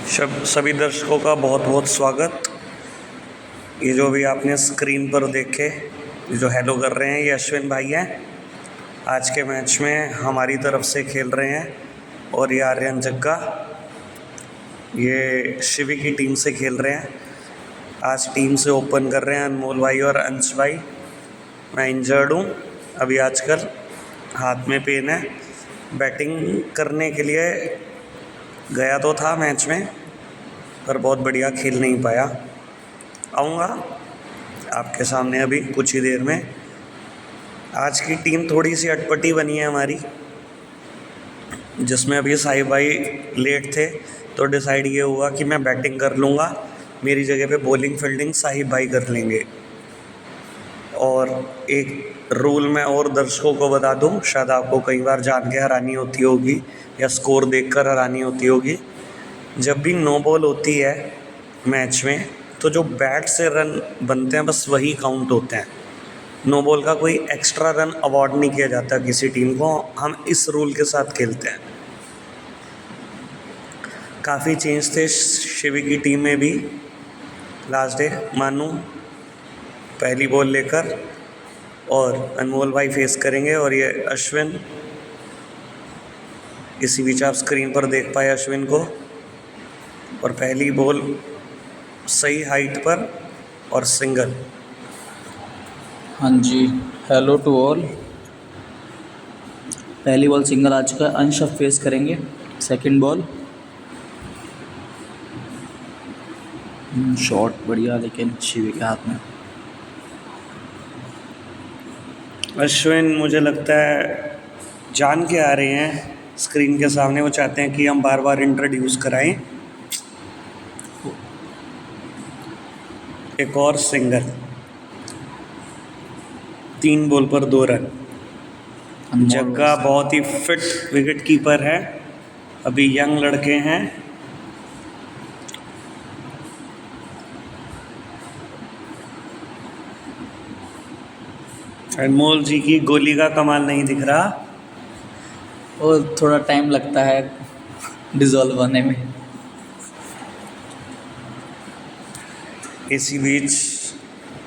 सभी दर्शकों का बहुत बहुत स्वागत। ये जो भी आपने स्क्रीन पर देखे जो हेलो कर रहे हैं ये अश्विन भाई हैं। आज के मैच में हमारी तरफ से खेल रहे हैं और ये आर्यन जग्गा ये शिवी की टीम से खेल रहे हैं। आज टीम से ओपन कर रहे हैं अनमोल भाई और अंश भाई। मैं इंजर्ड हूँ अभी, आजकल हाथ में पेन है। बैटिंग करने के लिए गया तो था मैच में, पर बहुत बढ़िया खेल नहीं पाया। आऊँगा आपके सामने अभी कुछ ही देर में। आज की टीम थोड़ी सी अटपटी बनी है हमारी, जिसमें अभी साहिब भाई लेट थे तो डिसाइड ये हुआ कि मैं बैटिंग कर लूँगा, मेरी जगह पे बॉलिंग फील्डिंग साहिब भाई कर लेंगे। और एक रूल मैं और दर्शकों को बता दूं, शायद आपको कई बार जान के हैरानी होती होगी या स्कोर देखकर हैरानी होती होगी। जब भी नो बॉल होती है मैच में तो जो बैट से रन बनते हैं बस वही काउंट होते हैं। नो बॉल का कोई एक्स्ट्रा रन अवार्ड नहीं किया जाता किसी टीम को। हम इस रूल के साथ खेलते हैं। काफ़ी चेंज थे शिवी की टीम में भी। लास्ट डे मानू पहली बॉल लेकर और अनमोल भाई फेस करेंगे और ये अश्विन, इसी बीच आप स्क्रीन पर देख पाए अश्विन को। और पहली बॉल सही हाइट पर और सिंगल। हाँ जी, हेलो टू ऑल। पहली बॉल सिंगल आ चुका है। अंश अब फेस करेंगे सेकंड बॉल। शॉट बढ़िया, लेकिन शिवी के हाथ में। अश्विन मुझे लगता है जान के आ रहे हैं स्क्रीन के सामने। वो चाहते हैं कि हम बार बार इंट्रोड्यूस कराएं। एक और सिंगल, 3 बॉल पर 2 रन। जग्गा बहुत ही फिट विकेट कीपर है, अभी यंग लड़के हैं। अनमोल जी की गोली का कमाल नहीं दिख रहा, और थोड़ा टाइम लगता है डिज़ोल्व होने में। इसी बीच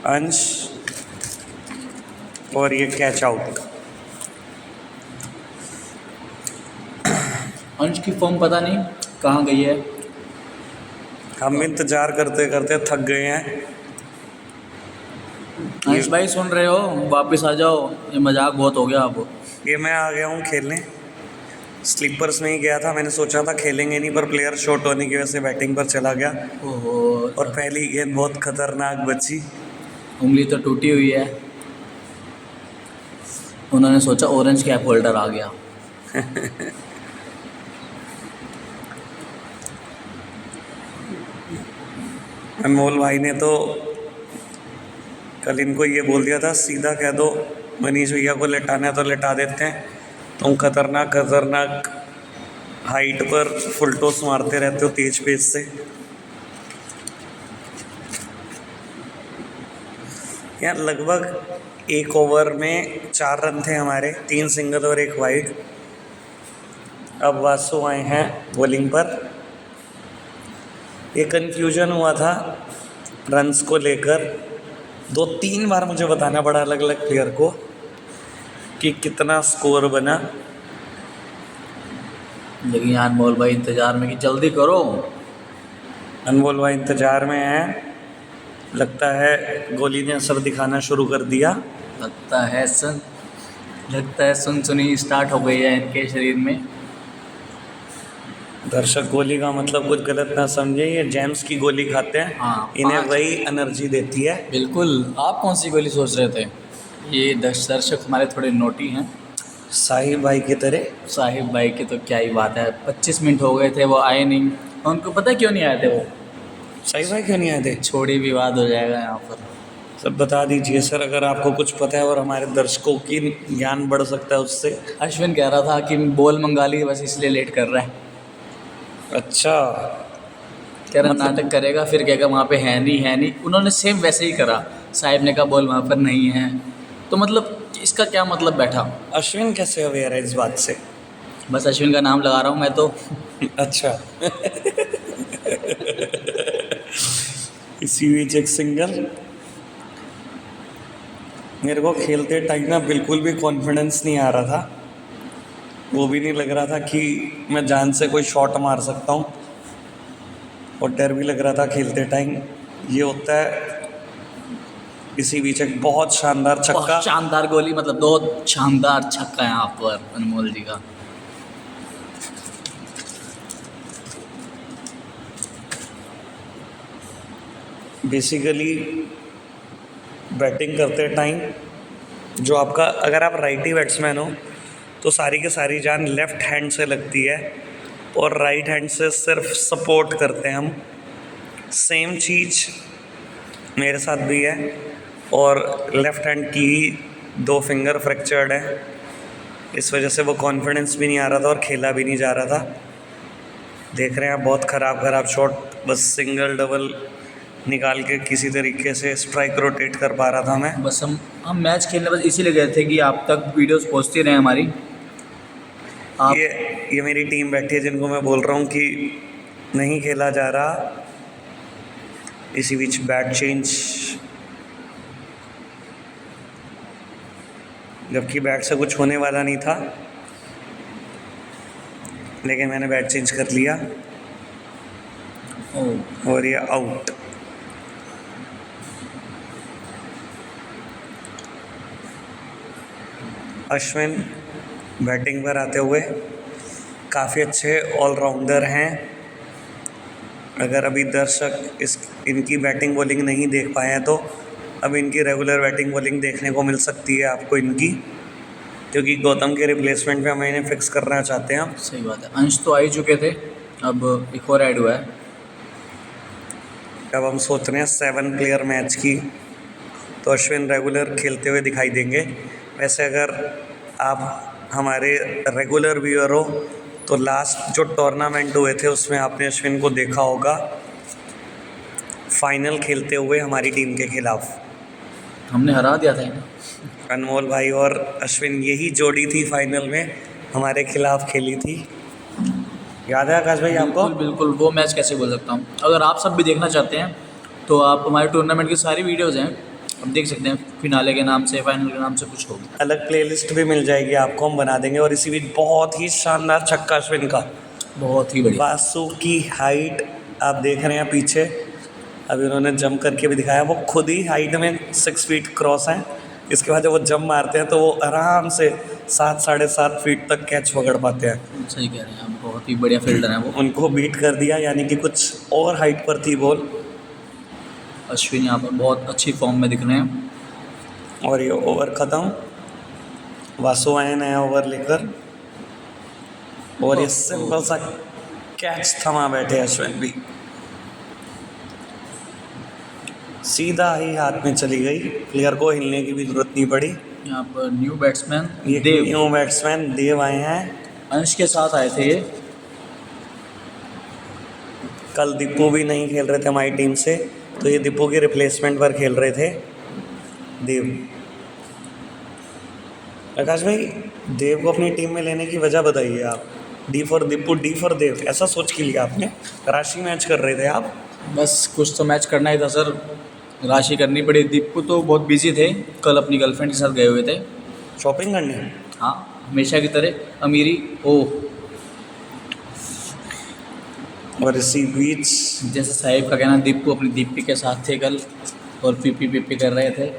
अंश और ये कैच आउट। अंश की फॉर्म पता नहीं कहाँ गई है। हम इंतज़ार करते करते थक गए हैं। अंश भाई सुन रहे हो, वापस आ जाओ, ये मजाक बहुत हो गया अब। ये मैं आ गया हूँ खेलने। स्लीपर्स में ही गया था, मैंने सोचा था खेलेंगे नहीं, पर प्लेयर शॉर्ट होने की वजह से बैटिंग पर चला गया ओहो, और पहली गेंद बहुत खतरनाक बची। उंगली तो टूटी हुई है। उन्होंने सोचा ऑरेंज कैप होल्डर आ गया। अनमोल भाई ने तो कल इनको ये बोल दिया था, सीधा कह दो मनीष भैया को लेटाना है तो लेटा देते हैं, तुम खतरनाक खतरनाक हाइट पर फुल टॉस मारते रहते हो तेज पेस से। यार लगभग एक ओवर में 4 रन थे हमारे, 3 सिंगल और 1 वाइड। अब वासु आए हैं बॉलिंग पर। ये कन्फ्यूजन हुआ था रन्स को लेकर, 2-3 बार मुझे बताना पड़ा अलग अलग प्लेयर को कि कितना स्कोर बना। लेकिन अनमोल भाई इंतजार में कि जल्दी करो। अनमोल भाई इंतजार में हैं। लगता है गोली ने असर दिखाना शुरू कर दिया। लगता है सुनसुनी स्टार्ट हो गई है इनके शरीर में। दर्शक गोली का मतलब कुछ गलत ना समझे, ये जेम्स की गोली खाते हैं। हाँ, इन्हें 5 वही एनर्जी देती है। बिल्कुल। आप कौन सी गोली सोच रहे थे? ये दर्शक हमारे थोड़े नोटी हैं। साहिब भाई की तरह। साहिब भाई की तो क्या ही बात है, 25 मिनट हो गए थे वो आए नहीं। उनको पता है क्यों नहीं आए थे वो? साहिब भाई क्यों नहीं आए थे? छोड़ी विवाद हो जाएगा यहाँ पर। सब बता दीजिए सर, अगर आपको कुछ पता है और हमारे दर्शकों की ज्ञान बढ़ सकता है उससे। अश्विन कह रहा था कि बॉल मंगा ली, बस इसलिए लेट कर रहा है। अच्छा, कह रहा नाटक करेगा, फिर कहेगा वहाँ पे है नहीं। उन्होंने सेम वैसे ही करा। साहिब ने कहा बॉल वहाँ पर नहीं है, तो मतलब इसका क्या मतलब बैठा? अश्विन कैसे अवेयर है इस बात से? बस अश्विन का नाम लगा रहा हूँ मैं तो। अच्छा। इसी बीच एक सिंगल। मेरे को खेलते टाइम ना बिल्कुल भी कॉन्फिडेंस नहीं आ रहा था, वो भी नहीं लग रहा था कि मैं जान से कोई शॉट मार सकता हूँ, और डर भी लग रहा था खेलते टाइम। ये होता है। इसी बीच एक बहुत शानदार छक्का। बहुत शानदार गोली, मतलब बहुत शानदार छक्का यहाँ पर अनमोल जी का। बेसिकली बैटिंग करते टाइम जो आपका, अगर आप राइटी बैट्समैन हो तो सारी की सारी जान लेफ़्ट हैंड से लगती है, और राइट हैंड से सिर्फ सपोर्ट करते हैं हम। सेम चीज़ मेरे साथ भी है, और लेफ़्ट हैंड की ही 2 फिंगर फ्रैक्चर्ड है, इस वजह से वो कॉन्फिडेंस भी नहीं आ रहा था और खेला भी नहीं जा रहा था। देख रहे हैं आप, बहुत ख़राब शॉट, बस सिंगल डबल निकाल के किसी तरीके से स्ट्राइक रोटेट कर पा रहा था मैं। बस हम मैच खेलने बस इसीलिए गए थे कि आप तक वीडियोस पहुंचती रहे हमारी। आप ये मेरी टीम बैठी है जिनको मैं बोल रहा हूँ कि नहीं खेला जा रहा। इसी बीच बैट चेंज, जबकि बैट से कुछ होने वाला नहीं था, लेकिन मैंने बैट चेंज कर लिया और ये आउट। अश्विन बैटिंग पर आते हुए काफ़ी अच्छे ऑलराउंडर हैं। अगर अभी दर्शक इनकी बैटिंग बॉलिंग नहीं देख पाए हैं तो अब इनकी रेगुलर बैटिंग बॉलिंग देखने को मिल सकती है आपको इनकी, क्योंकि गौतम के रिप्लेसमेंट पे हम इन्हें फिक्स करना चाहते हैं। सही बात है, अंश तो आ ही चुके थे, अब एक और ऐड हुआ है। अब हम सोच रहे हैं 7 प्लेयर मैच की, तो अश्विन रेगुलर खेलते हुए दिखाई देंगे। वैसे अगर आप हमारे रेगुलर व्यूअर हो तो लास्ट जो टूर्नामेंट हुए थे उसमें आपने अश्विन को देखा होगा फाइनल खेलते हुए हमारी टीम के खिलाफ। हमने हरा दिया था इन्हें। अनमोल भाई और अश्विन यही जोड़ी थी, फाइनल में हमारे खिलाफ खेली थी। याद है आकाश भाई आपको? बिल्कुल बिल्कुल, वो मैच कैसे बोल सकता हूँ। अगर आप सब भी देखना चाहते हैं तो आप हमारे टूर्नामेंट की सारी वीडियोज़ हैं, आप देख सकते हैं। फिनाले के नाम से, फाइनल के नाम से कुछ होगा, अलग प्लेलिस्ट भी मिल जाएगी आपको, हम बना देंगे। और इसी बीच बहुत ही शानदार छक्का अश्विन का, बहुत ही बढ़िया। वासु की हाइट आप देख रहे हैं पीछे, अभी उन्होंने जंप करके भी दिखाया। वो खुद ही हाइट में 6 फीट क्रॉस हैं, इसके बाद जब वो जंप मारते हैं तो वो आराम से 7 साढ़े 7 फीट तक कैच पकड़ पाते हैं। सही कह रहे हैं आप, बहुत ही बढ़िया फील्डर हैं वो। उनको बीट कर दिया, यानी कि कुछ और हाइट पर थी बॉल। अश्विन यहाँ पर बहुत अच्छी फॉर्म में दिख रहे हैं। और ये ओवर ख़त्म, वासु आए नया ओवर लेकर, और ये सिंपल सा कैच थमा बैठे अश्विन भी, सीधा ही हाथ में चली गई, प्लेयर को हिलने की भी जरूरत नहीं पड़ी। यहाँ पर न्यू बैट्समैन ये देव, न्यू बैट्समैन देव आए हैं। अंश के साथ आए थे ये। कल दीपू भी नहीं खेल रहे थे हमारी टीम से, तो ये दीपू के रिप्लेसमेंट पर खेल रहे थे देव। आकाश भाई, देव को अपनी टीम में लेने की वजह बताइए आप। D for Deepu, D for Dev, ऐसा सोच के लिया आपने? राशि मैच कर रहे थे आप? बस कुछ तो मैच करना ही था सर, राशि करनी पड़ी। दीपू तो बहुत बिजी थे, कल अपनी गर्लफ्रेंड के साथ गए हुए थे शॉपिंग करने। हाँ, हमेशा की तरह अमीरी। ओह, और इसी बीच जैसे साहिब का कहना, दीपू अपनी दीपी के साथ थे कल और पीपी कर रहे थे।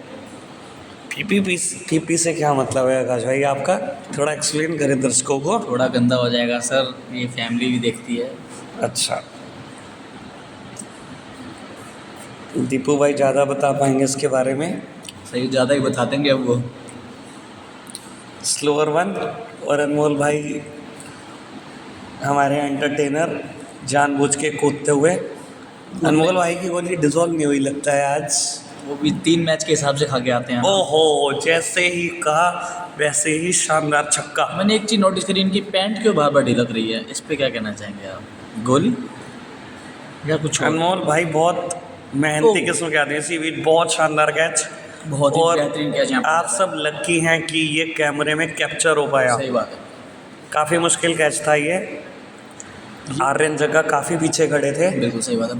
पीपी से क्या मतलब है आकाश भाई आपका? थोड़ा एक्सप्लेन करें दर्शकों को। थोड़ा गंदा हो जाएगा सर, ये फैमिली भी देखती है। अच्छा, दीपू भाई ज़्यादा बता पाएंगे इसके बारे में। सही, ज़्यादा ही बता देंगे अब वो। स्लोअर वन, और अनमोल भाई हमारे एंटरटेनर जानबूझ के कूदते हुए। अनमोल भाई की गोली डिजॉल्व नहीं हुई लगता है आज। वो भी 3 मैच के हिसाब से खा के आते हैं। ओहो, जैसे ही कहा वैसे ही शानदार छक्का। मैंने एक चीज़ नोटिस करी, इनकी पैंट क्यों बार बार ढिलक रही है, इस पे क्या कहना चाहेंगे आप? गोली या कुछ और? अनमोल भाई बहुत मेहनती ओह। किस्म के आदमी, इसी बीच बहुत शानदार कैच। बहुत ही और बेहतरीन कैच यहाँ पे आप था। सब लकी हैं कि ये कैमरे में कैप्चर हो पाया। सही बात है। काफ़ी मुश्किल कैच था ये। आर्यन जगह काफ़ी पीछे खड़े थे। बिल्कुल सही बात है,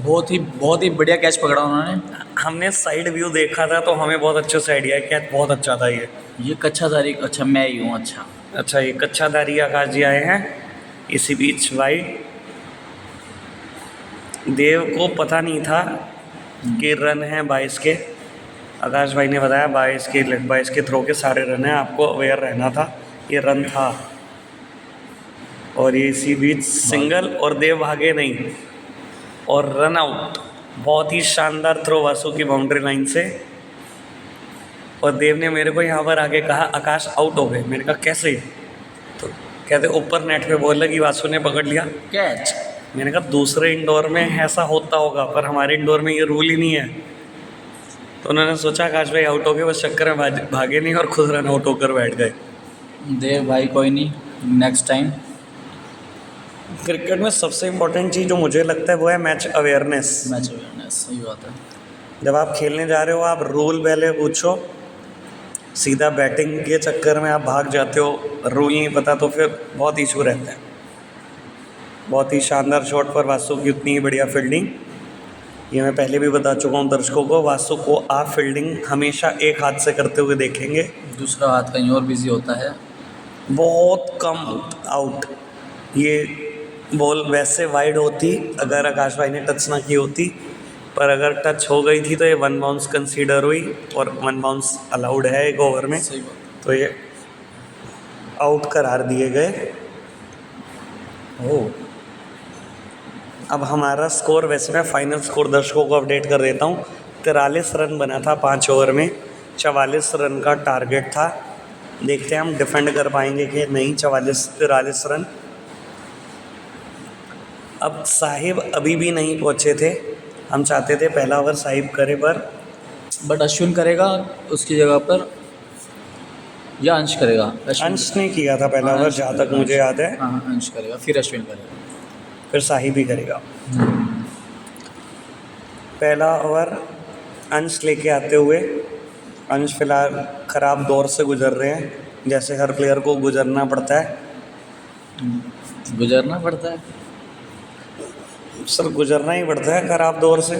बहुत ही बढ़िया कैच पकड़ा उन्होंने। हमने साइड व्यू देखा था तो हमें बहुत अच्छे से आइडिया कैच बहुत अच्छा था ये कच्छाधारी, अच्छा मैं ही हूँ, अच्छा। अच्छा, ये कच्छाधारी आकाश जी आए हैं। इसी बीच वाइड देव को पता नहीं था कि रन है 22 के। आकाश भाई ने बताया 22 के थ्रो के सारे रन हैं, आपको अवेयर रहना था, ये रन था। और ये इसी बीच सिंगल और देव भागे नहीं और रन आउट। बहुत ही शानदार थ्रो वासु की बाउंड्री लाइन से। और देव ने मेरे को यहाँ पर आके कहा आकाश आउट हो गए। मैंने कहा कैसे? तो कहते ऊपर नेट पे बॉल लगी, वासु ने पकड़ लिया कैच। मैंने कहा दूसरे इंडोर में ऐसा होता होगा पर हमारे इंडोर में ये रूल ही नहीं है। तो उन्होंने सोचा आकाश भाई आउट हो गए, बस चक्कर में भागे नहीं और खुद रन आउट होकर बैठ गए। देव भाई कोई नहीं, नेक्स्ट टाइम। क्रिकेट में सबसे इम्पोर्टेंट चीज़ जो मुझे लगता है वो है मैच अवेयरनेस। मैच अवेयरनेस, सही बात है। जब आप खेलने जा रहे हो आप रूल पहले पूछो, सीधा बैटिंग के चक्कर में आप भाग जाते हो, रूल नहीं पता तो फिर बहुत इशू रहता है। बहुत ही शानदार शॉट पर वासु की उतनी ही बढ़िया फील्डिंग। ये मैं पहले भी बता चुका हूँ दर्शकों को, वासु को आप फील्डिंग हमेशा एक हाथ से करते हुए देखेंगे, दूसरा हाथ कहीं और बिजी होता है। बहुत कम आउट। ये बॉल वैसे वाइड होती अगर आकाश भाई ने टच ना की होती, पर अगर टच हो गई थी तो ये 1 बाउंस कंसीडर हुई और 1 बाउंस अलाउड है एक ओवर में, सही बात। तो ये आउट करार दिए गए। ओह, अब हमारा स्कोर, वैसे मैं फाइनल स्कोर दर्शकों को अपडेट कर देता हूँ। 43 रन बना था 5 ओवर में, 44 रन का टारगेट था। देखते हैं हम डिफेंड कर पाएंगे कि नहीं। 43 रन। अब साहिब अभी भी नहीं पहुँचे थे, हम चाहते थे पहला ओवर साहिब करे पर बट अश्विन करेगा उसकी जगह पर, या अंश करेगा? अंश ने किया था पहला ओवर जहाँ तक मुझे याद है, हाँ हाँ, अंश करेगा फिर अश्विन करेगा। फिर साहिब ही करेगा। पहला ओवर अंश लेके आते हुए, अंश फिलहाल ख़राब दौर से गुजर रहे हैं, जैसे हर प्लेयर को गुजरना पड़ता है। गुजरना पड़ता है सर, गुजरना ही पड़ता है ख़राब दौर से,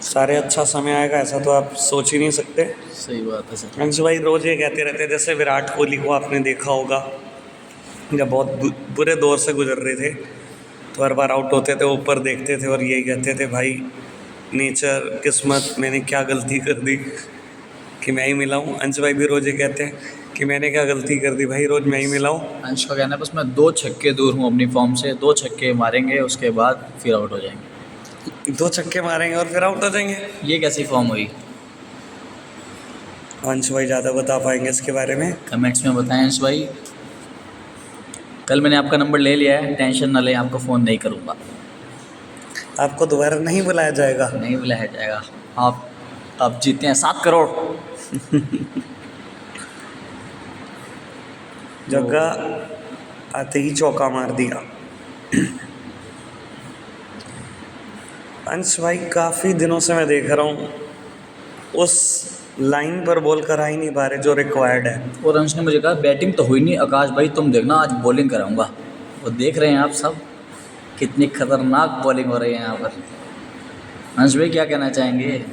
सारे अच्छा समय आएगा ऐसा तो आप सोच ही नहीं सकते। सही बात है सर। अंश भाई रोज़ ये कहते रहते हैं, जैसे विराट कोहली को आपने देखा होगा, जब बहुत बुरे दौर से गुजर रहे थे तो हर बार आउट होते थे, ऊपर देखते थे और यही कहते थे भाई नेचर, किस्मत, मैंने क्या गलती कर दी कि मैं ही मिला हूँ। अंश भाई भी रोज़ ये कहते हैं कि मैंने क्या गलती कर दी भाई, रोज़ मैं ही मिला हूँ। अंश का कहना है बस मैं 2 छक्के दूर हूँ अपनी फॉर्म से, 2 छक्के मारेंगे उसके बाद फिर आउट हो जाएंगे। 2 छक्के मारेंगे और फिर आउट हो जाएंगे। ये कैसी फॉर्म हुई? अंश भाई ज़्यादा बता पाएंगे इसके बारे में। कमेंट्स में बताएं अंश भाई। कल मैंने आपका नंबर ले लिया है, टेंशन ना लें, आपको फ़ोन नहीं करूँगा। आपको दोबारा नहीं बुलाया जाएगा। नहीं बुलाया जाएगा। आप जीते हैं 7 करोड़। जग्गा आते ही चौका मार दिया। अंश भाई काफ़ी दिनों से मैं देख रहा हूँ उस लाइन पर बॉल करा ही नहीं पा रहे जो रिक्वायर्ड है। और अंश ने मुझे कहा बैटिंग तो हुई नहीं आकाश भाई, तुम देखना आज बॉलिंग कराऊंगा। वो देख रहे हैं आप सब कितनी खतरनाक बॉलिंग हो रही है यहाँ पर। अंश भाई क्या कहना चाहेंगे?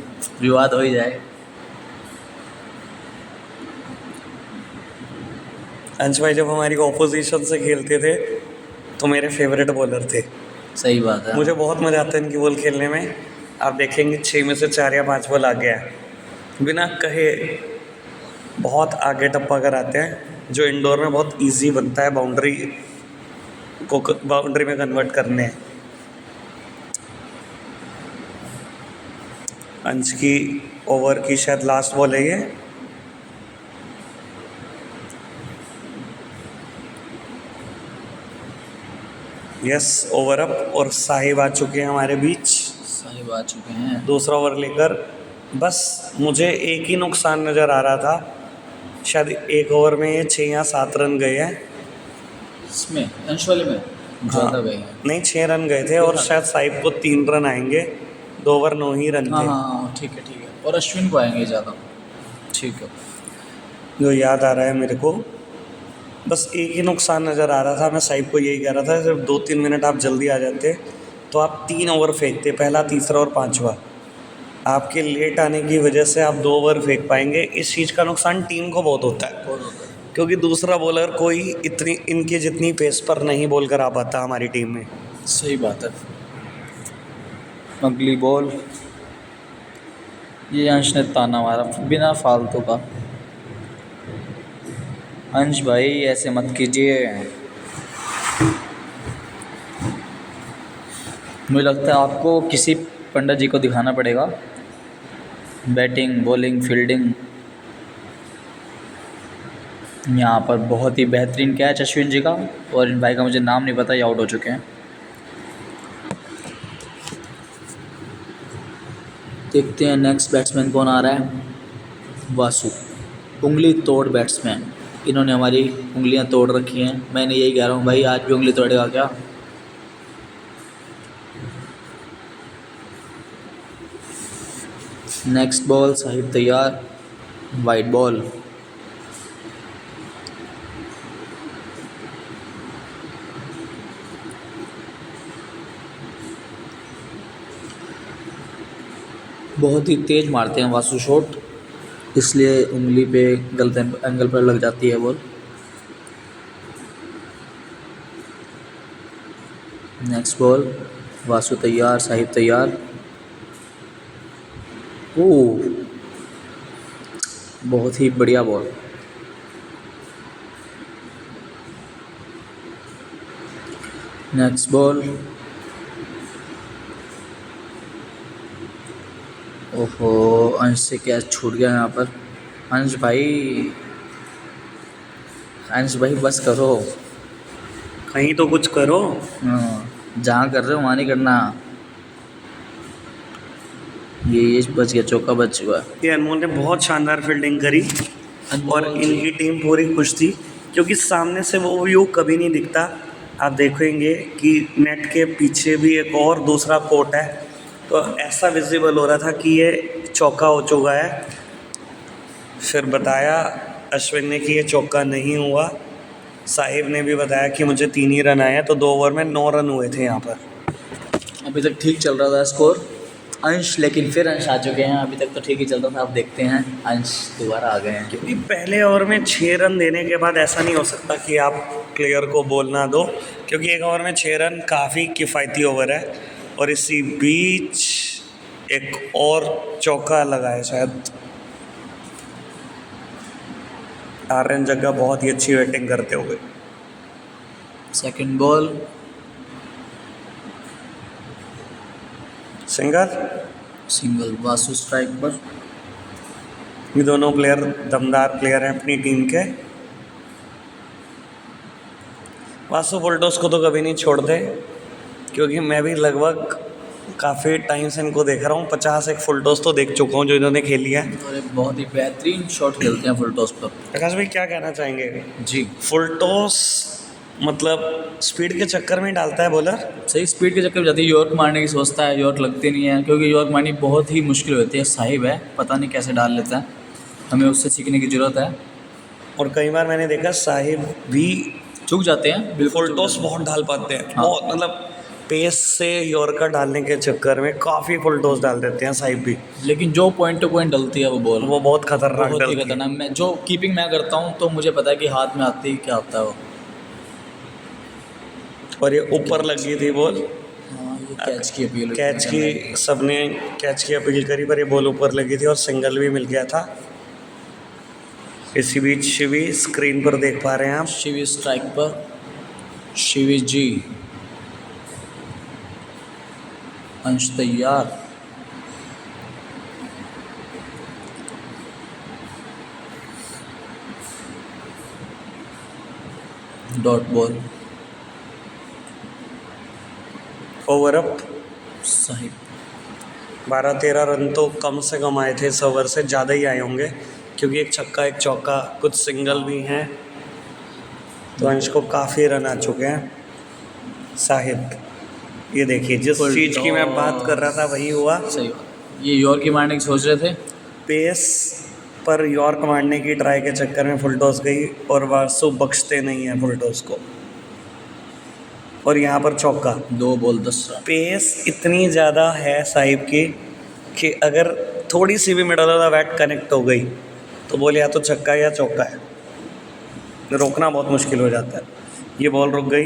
विवाद हो ही जाए। अंश भाई जब हमारी ऑपोजिशन से खेलते थे तो मेरे फेवरेट बॉलर थे। सही बात है। मुझे बहुत मज़ा आता है इनकी बॉल खेलने में। आप देखेंगे 6 में से 4 या 5 बॉल आ गया है, बिना कहे बहुत आगे टप्पा कराते हैं, जो इंडोर में बहुत इजी बनता है बाउंड्री में कन्वर्ट करने। अंश की ओवर की शायद लास्ट बॉल है ये। यस, ओवर अप और साहिब आ चुके हैं हमारे बीच। साहिब आ चुके हैं। दूसरा ओवर लेकर बस मुझे एक ही नुकसान नज़र आ रहा था, शायद एक ओवर में ये 6 या 7 रन गए हैं। इसमें अंश वाले में ज़्यादा गए हैं। नहीं, 6 रन गए थे और शायद साहिब को 3 रन आएंगे। 2 ओवर 9 ही रन थे। हाँ ठीक है ठीक है। और अश्विन को आएंगे ज़्यादा। ठीक है। जो याद आ रहा है मेरे को, बस एक ही नुकसान नज़र आ रहा था, मैं साहिब को यही कह रहा था, सिर्फ 2-3 मिनट आप जल्दी आ जाते तो आप 3 ओवर फेंकते, पहला, तीसरा और पाँचवा। आपके लेट आने की वजह से आप 2 ओवर फेंक पाएंगे। इस चीज़ का नुकसान टीम को बहुत होता है, बहुत होता है। क्योंकि दूसरा बॉलर कोई इतनी इनके जितनी पेस पर नहीं बॉल कर आ पाता हमारी टीम में। सही बात है। अगली बॉल, ये अंश ने ताना मारा बिना फालतू का। अंश भाई ऐसे मत कीजिए, मुझे लगता है आपको किसी पंडित जी को दिखाना पड़ेगा। बैटिंग, बॉलिंग, फील्डिंग, यहाँ पर बहुत ही बेहतरीन कैच अश्विन जी का, और इन भाई का मुझे नाम नहीं पता, ये आउट हो चुके हैं। देखते हैं नेक्स्ट बैट्समैन कौन आ रहा है। वासु, उंगली तोड़ बैट्समैन, इन्होंने हमारी उंगलियां तोड़ रखी हैं। मैंने यही कह रहा हूँ भाई, आज भी उंगली तोड़ेगा क्या। नेक्स्ट बॉल, साहिब तैयार, वाइड बॉल। बहुत ही तेज़ मारते हैं वासु शॉट, इसलिए उंगली पे गलत एंगल पर लग जाती है बॉल। नेक्स्ट बॉल, वासु तैयार, साहिब तैयार। ओह, बहुत ही बढ़िया बॉल। नेक्स्ट बॉल, ओहो, अंश से कैच छूट गया यहाँ पर। अंश भाई, अंश भाई बस करो। कहीं तो कुछ करो। जहाँ कर रहे हो वहाँ नहीं करना। ये बच गया, चौका बच चुका। ये अनमोल ने बहुत शानदार फील्डिंग करी और इनकी टीम पूरी खुश थी, क्योंकि सामने से वो व्यू कभी नहीं दिखता। आप देखेंगे कि नेट के पीछे भी एक और दूसरा कोर्ट है, तो ऐसा विजिबल हो रहा था कि ये चौका हो चुका है। फिर बताया अश्विन ने कि ये चौका नहीं हुआ। साहिब ने भी बताया कि मुझे 3 ही रन आए हैं, तो 2 ओवर में 9 रन हुए थे यहाँ पर। अभी तक ठीक चल रहा था स्कोर अंश, लेकिन फिर अंश आ चुके हैं। अभी तक तो ठीक ही चल रहा था, आप देखते हैं अंश दोबारा आ गए हैं। क्योंकि पहले ओवर में 6 रन देने के बाद ऐसा नहीं हो सकता कि आप प्लेयर को बॉल ना दो, क्योंकि एक ओवर में 6 रन काफ़ी किफ़ायती ओवर है। और इसी बीच एक और चौका लगा है शायद। आर्यन जग्गा बहुत ही अच्छी बैटिंग करते हुए। Second ball, single, Vasu strike पर। ये दोनों प्लेयर दमदार प्लेयर हैं अपनी टीम के। वासु फुलटॉस को तो कभी नहीं छोड़ते, क्योंकि मैं भी लगभग काफ़ी टाइम से इनको देख रहा हूँ। 51 फुलटॉस तो देख चुका हूँ जो इन्होंने खेली है, और एक बहुत ही बेहतरीन शॉट खेलते हैं फुलटॉस पर। प्रकाश भाई क्या कहना चाहेंगे? जी, फुलटॉस मतलब स्पीड के चक्कर में डालता है बॉलर। सही स्पीड के चक्कर में जाती है, यॉर्क मारने की सोचता है, यॉर्क लगती नहीं है, क्योंकि यॉर्क मारनी बहुत ही मुश्किल होती है। साहिब है, पता नहीं कैसे डाल लेता है, हमें उससे सीखने की ज़रूरत है। और कई बार मैंने देखा साहिब भी चूक जाते हैं, बिल्कुल फुलटॉस बहुत डाल पाते हैं। हाँ। बहुत मतलब पेस से यॉर्कर डालने के चक्कर में काफ़ी फुलटॉस डाल देते हैं साहिब भी। लेकिन जो पॉइंट टू पॉइंट डलती है वो बॉल, वो बहुत खतरनाक बहुत ही डलती है। खतरनाक। मैं जो कीपिंग मैं करता हूँ तो मुझे पता है कि हाथ में आती क्या होता है वो। और ये ऊपर लगी थी बॉल, हाँ, ये कैच की अपील, कैच की सबने कैच की अपील करी, पर ये बॉल ऊपर लगी थी और सिंगल भी मिल गया था। इसी बीच शिवी स्क्रीन पर देख पा रहे हैं आप। शिवी स्ट्राइक पर, शिवी जी। अंश तैयार, dot ball, over up. Sahib 12-13 run तो कम से कम आए थे इस ओवर से, ज़्यादा ही आए होंगे, क्योंकि एक छक्का एक चौका कुछ सिंगल भी हैं, तो अंश को काफ़ी रन आ चुके हैं। साहिब, ये देखिए जिस चीज़ की मैं बात कर रहा था वही हुआ। सही बात। ये यॉर्की मारने की सोच रहे थे। पेस पर यॉर्क मारने की ट्राई के चक्कर में फुल टॉस गई और वासु बख्शते नहीं हैं फुल टॉस को। और यहाँ पर चौका। 2 बॉल 10 रन। पेस इतनी ज़्यादा है साहिब की कि अगर थोड़ी सी भी मिडल वाला बैट कनेक्ट हो गई तो बोले या तो छक्का या चौका है, रोकना बहुत मुश्किल हो जाता है। ये बॉल रुक गई।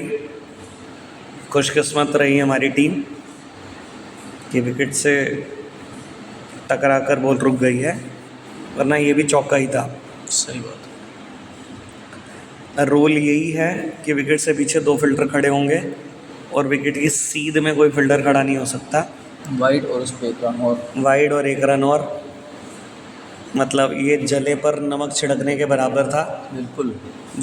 खुशकिस्मत रही हमारी टीम कि विकेट से टकरा कर बॉल रुक गई है, वरना ये भी चौका ही था। सही बात। रूल यही है कि विकेट से पीछे 2 फील्डर खड़े होंगे और विकेट की सीध में कोई फील्डर खड़ा नहीं हो सकता। वाइड और उस पर 1 रन और। वाइड और 1 रन और, मतलब ये जले पर नमक छिड़कने के बराबर था। बिल्कुल।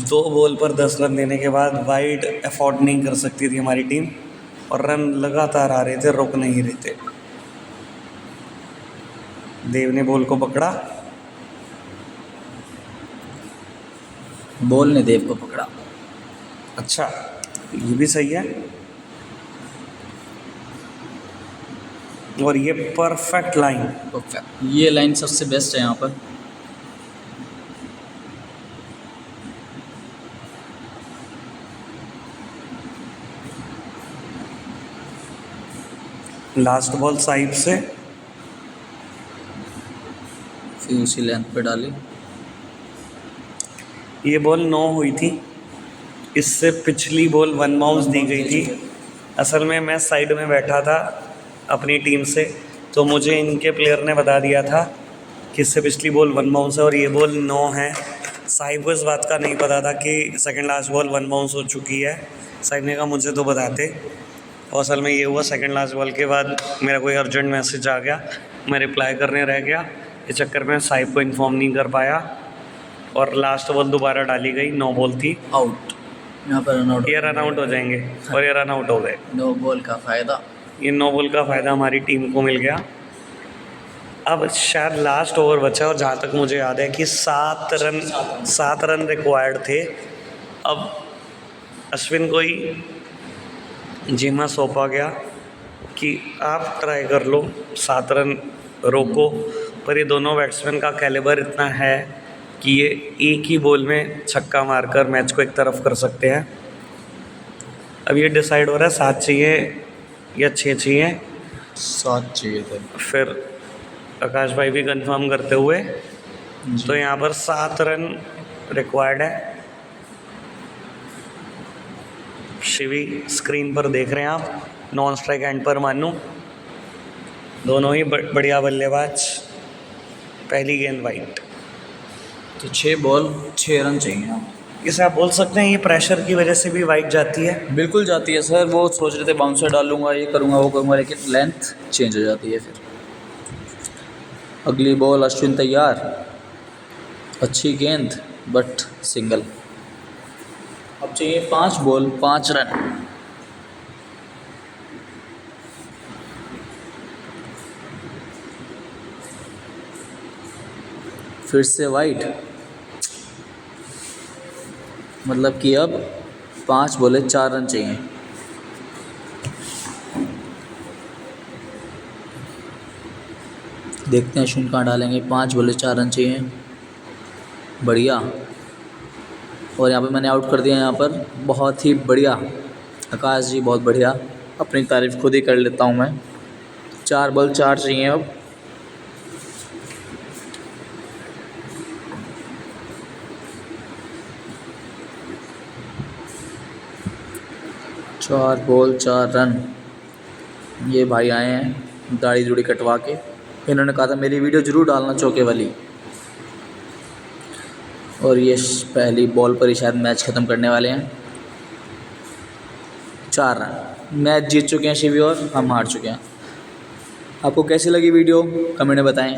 2 बॉल पर 10 रन देने के बाद वाइड अफोर्ड नहीं कर सकती थी हमारी टीम और रन लगातार आ रहे थे, रुक नहीं रहे थे। देव ने बॉल को पकड़ा, बॉल ने देव को पकड़ा। अच्छा ये भी सही है। और ये परफेक्ट लाइन। परफेक्ट, ये लाइन सबसे बेस्ट है यहाँ पर। लास्ट बॉल साइड से, फिर उसी लेंथ पे डाली। ये बॉल 9 हुई थी, इससे पिछली बॉल 1 बाउंस दी गई थी। असल में मैं साइड में बैठा था अपनी टीम से, तो मुझे इनके प्लेयर ने बता दिया था कि इससे पिछली बॉल 1 बाउंस है और ये बॉल 9 है। साहिब को इस बात का नहीं पता था कि सेकंड लास्ट बॉल 1 बाउंस हो चुकी है। साहिब ने कहा मुझे तो बताते। और असल में ये हुआ, सेकंड लास्ट बॉल के बाद मेरा कोई अर्जेंट मैसेज आ गया, मैं रिप्लाई करने रह गया, इस चक्कर में साहिब को इन्फॉर्म नहीं कर पाया और लास्ट बॉल दोबारा डाली गई। 9 बॉल थी, आउट। यहाँ पर रन आउट। ये रन आउट हो जाएंगे और ये रन आउट हो गए। 9 बॉल का फ़ायदा। ये 9 बॉल का फ़ायदा हमारी टीम को मिल गया। अब शायद लास्ट ओवर बचा और जहाँ तक मुझे याद है कि 7 रन रिक्वायर्ड थे। अब अश्विन को ही जिम्मा सौंपा गया कि आप ट्राई कर लो, 7 रन रोको। पर ये दोनों बैट्समैन का कैलिबर इतना है कि ये एक ही बॉल में छक्का मारकर मैच को एक तरफ कर सकते हैं। अब ये डिसाइड हो रहा है 7 चाहिए या 6 चाहिए। 7 चाहिए थे। फिर आकाश भाई भी कंफर्म करते हुए, तो यहाँ पर 7 रन रिक्वायर्ड है। शिवी स्क्रीन पर देख रहे हैं आप, नॉन स्ट्राइक एंड पर मानू, दोनों ही बढ़िया बल्लेबाज। पहली गेंद वाइट। तो 6 बॉल 6 रन चाहिए आप। इसे आप बोल सकते हैं ये प्रेशर की वजह से भी वाइट जाती है। बिल्कुल जाती है सर। वो सोच रहे थे बाउंसर डालूंगा, ये करूँगा, वो करूँगा, लेकिन लेंथ चेंज हो जाती है। फिर अगली बॉल, अश्विन तैयार। अच्छी गेंद बट सिंगल। अब चाहिए 5 बॉल 5 रन। फिर से वाइड, मतलब कि अब 5 बॉले 4 रन चाहिए। देखते हैं अश्विन कहाँ डालेंगे। 5 बॉले 4 रन चाहिए, बढ़िया। और यहाँ पे मैंने आउट कर दिया। यहाँ पर बहुत ही बढ़िया आकाश जी, बहुत बढ़िया। अपनी तारीफ़ खुद ही कर लेता हूँ मैं। 4 बॉल 4 चाहिए अब। चार बॉल 4 रन। ये भाई आए हैं दाढ़ी दूढ़ी कटवा के। इन्होंने कहा था मेरी वीडियो ज़रूर डालना चौके वाली। और ये पहली बॉल पर ही शायद मैच ख़त्म करने वाले हैं। 4 रन। मैच जीत चुके हैं शिवी और हम हार चुके हैं। आपको कैसी लगी वीडियो कमेंट में बताएं।